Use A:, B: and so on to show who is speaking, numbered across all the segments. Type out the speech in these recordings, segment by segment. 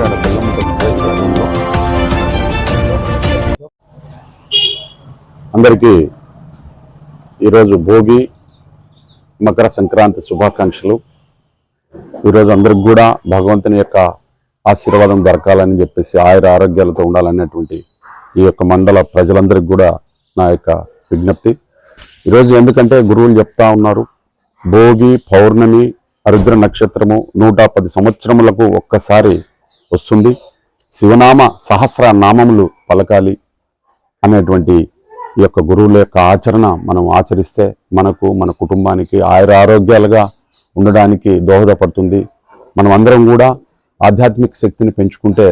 A: మరి ఆడ బెల్లం సత్యనారాయణలో అందరికీ ఈరోజు భోగి మకర సంక్రాంతి శుభాకాంక్షలు. ఈరోజు అందరికి కూడా భగవంతుని యొక్క ఆశీర్వాదం దొరకాలని చెప్పేసి ఆయుర ఆరోగ్యాలతో ఉండాలనేటువంటి ఈ యొక్క మండల ప్రజలందరికీ కూడా నా యొక్క విజ్ఞప్తి. ఈరోజు ఎందుకంటే గురువులు చెప్తా ఉన్నారు, భోగి పౌర్ణమి అరుద్ర నక్షత్రము 110 సంవత్సరములకు ఒక్కసారి వస్తుంది, శివనామ సహస్ర నామములు పలకాలి అనేటువంటి ఈ యొక్క గురువుల యొక్క ఆచరణ మనం ఆచరిస్తే మనకు మన కుటుంబానికి ఆయుర ఆరోగ్యాలుగా ఉండడానికి దోహదపడుతుంది. మనం అందరం కూడా ఆధ్యాత్మిక శక్తిని పెంచుకుంటే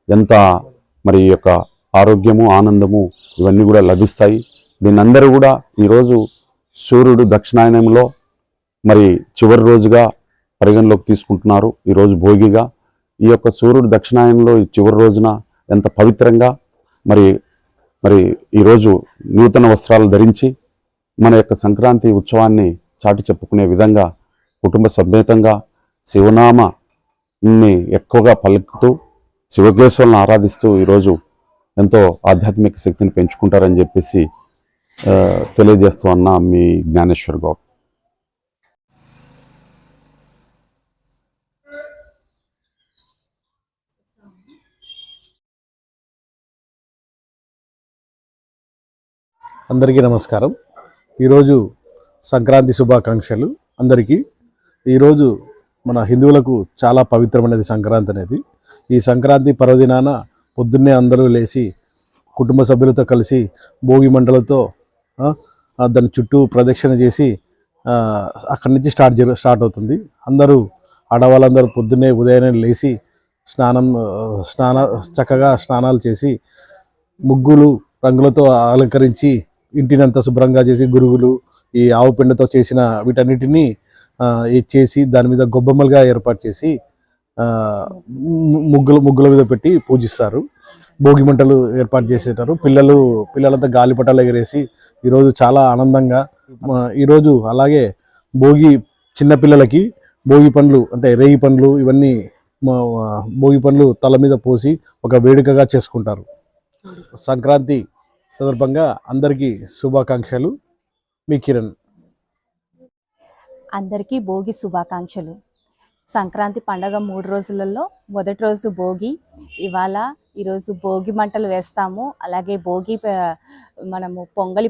A: ఎంత మరి ఈ యొక్క ఆరోగ్యము ఆనందము ఇవన్నీ కూడా లభిస్తాయి. దీన్ని అందరూ కూడా ఈరోజు సూర్యుడు దక్షిణాయనంలో మరి చివరి రోజుగా పరిగణలోకి తీసుకుంటున్నారు. ఈరోజు భోగిగా ఈ యొక్క సూర్యుడు దక్షిణాయనంలో చివరి రోజున ఎంత పవిత్రంగా మరి ఈరోజు నూతన వస్త్రాలు ధరించి మన యొక్క సంక్రాంతి ఉత్సవాన్ని చాటి చెప్పుకునే విధంగా కుటుంబ సమేతంగా శివనామాన్ని ఎక్కువగా పలుకుతూ శివకేశ్వరులను ఆరాధిస్తూ ఈరోజు ఎంతో ఆధ్యాత్మిక శక్తిని పెంచుకుంటారని చెప్పేసి తెలియజేస్తూ అన్న మీ జ్ఞానేశ్వర్ గౌడ్.
B: అందరికీ నమస్కారం. ఈరోజు సంక్రాంతి శుభాకాంక్షలు అందరికీ. ఈరోజు మన హిందువులకు చాలా పవిత్రమైనది సంక్రాంతి అనేది. ఈ సంక్రాంతి పర్వదినాన పొద్దున్నే అందరూ లేచి కుటుంబ సభ్యులతో కలిసి భోగి మంటలతో దాని చుట్టూ ప్రదక్షిణ చేసి అక్కడి నుంచి స్టార్ట్ అవుతుంది. అందరూ ఆడవాళ్ళందరూ పొద్దున్నే ఉదయాన్నే లేచి చక్కగా స్నానాలు చేసి ముగ్గులు రంగులతో అలంకరించి ఇంటినంతా శుభ్రంగా చేసి గురుగులు ఈ ఆవు పిండితో చేసిన వీటన్నిటినీ చేసి దాని మీద గొబ్బెమ్మలుగా ఏర్పాటు చేసి ముగ్గుల మీద పెట్టి పూజిస్తారు. భోగి మంటలు ఏర్పాటు చేసేటారు. పిల్లలంతా గాలిపటాలు ఎగరేసి ఈరోజు చాలా ఆనందంగా ఈరోజు అలాగే భోగి చిన్నపిల్లలకి భోగి పండ్లు అంటే రేగి పండ్లు ఇవన్నీ భోగి పండ్లు తల మీద పోసి ఒక వేడుకగా చేసుకుంటారు. సంక్రాంతి సందర్భంగా అందరికీ శుభాకాంక్షలు. మీ కిరణ్.
C: అందరికీ భోగి శుభాకాంక్షలు. సంక్రాంతి పండగ 3 రోజులలో మొదటి రోజు భోగి. ఈరోజు భోగి మంటలు వేస్తాము. అలాగే భోగి మనము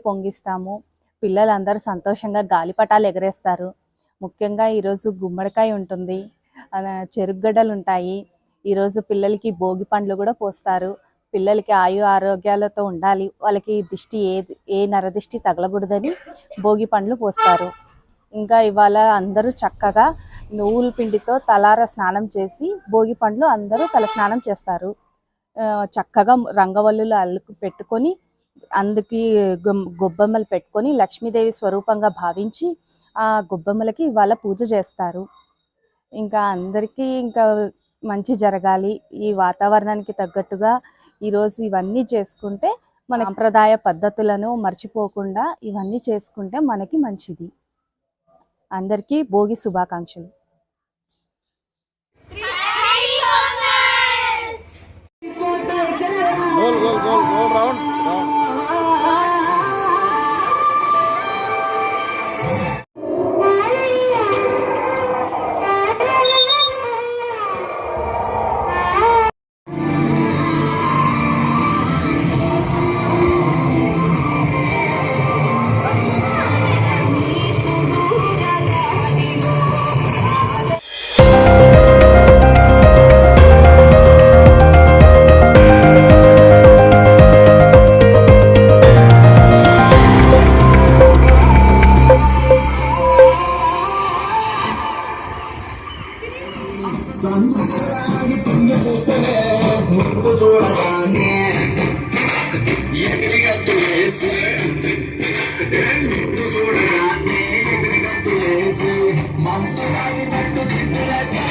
C: పొంగిస్తాము. పిల్లలందరూ సంతోషంగా గాలిపటాలు ఎగరేస్తారు. ముఖ్యంగా ఈరోజు గుమ్మడికాయ ఉంటుంది, చెరుగడ్డలు ఉంటాయి. ఈరోజు పిల్లలకి భోగి పండ్లు కూడా పోస్తారు. పిల్లలకి ఆరోగ్యాలతో ఉండాలి, వాళ్ళకి ఏ నరదిష్టి తగలకూడదని భోగి పండ్లు పోస్తారు. ఇంకా ఇవాళ అందరూ చక్కగా నువ్వుల పిండితో తలార స్నానం చేసి భోగి పండ్లు అందరూ తల స్నానం చేస్తారు. చక్కగా రంగవల్లులు పెట్టుకొని అందుకి గొబ్బెమ్మలు పెట్టుకొని లక్ష్మీదేవి స్వరూపంగా భావించి ఆ గొబ్బెమ్మలకి ఇవాళ పూజ చేస్తారు. ఇంకా అందరికీ మంచి జరగాలి, ఈ వాతావరణానికి తగ్గట్టుగా ఈరోజు ఇవన్నీ చేసుకుంటే మన సాంప్రదాయ పద్ధతులను మర్చిపోకుండా ఇవన్నీ చేసుకుంటే మనకి మంచిది. అందరికీ భోగి శుభాకాంక్షలు.
D: చూడగానే ఎగిరిగంతులేసి చూడగానే ఎగిరిగంతులేసి మందు తాగినట్టు చిందులేస్తే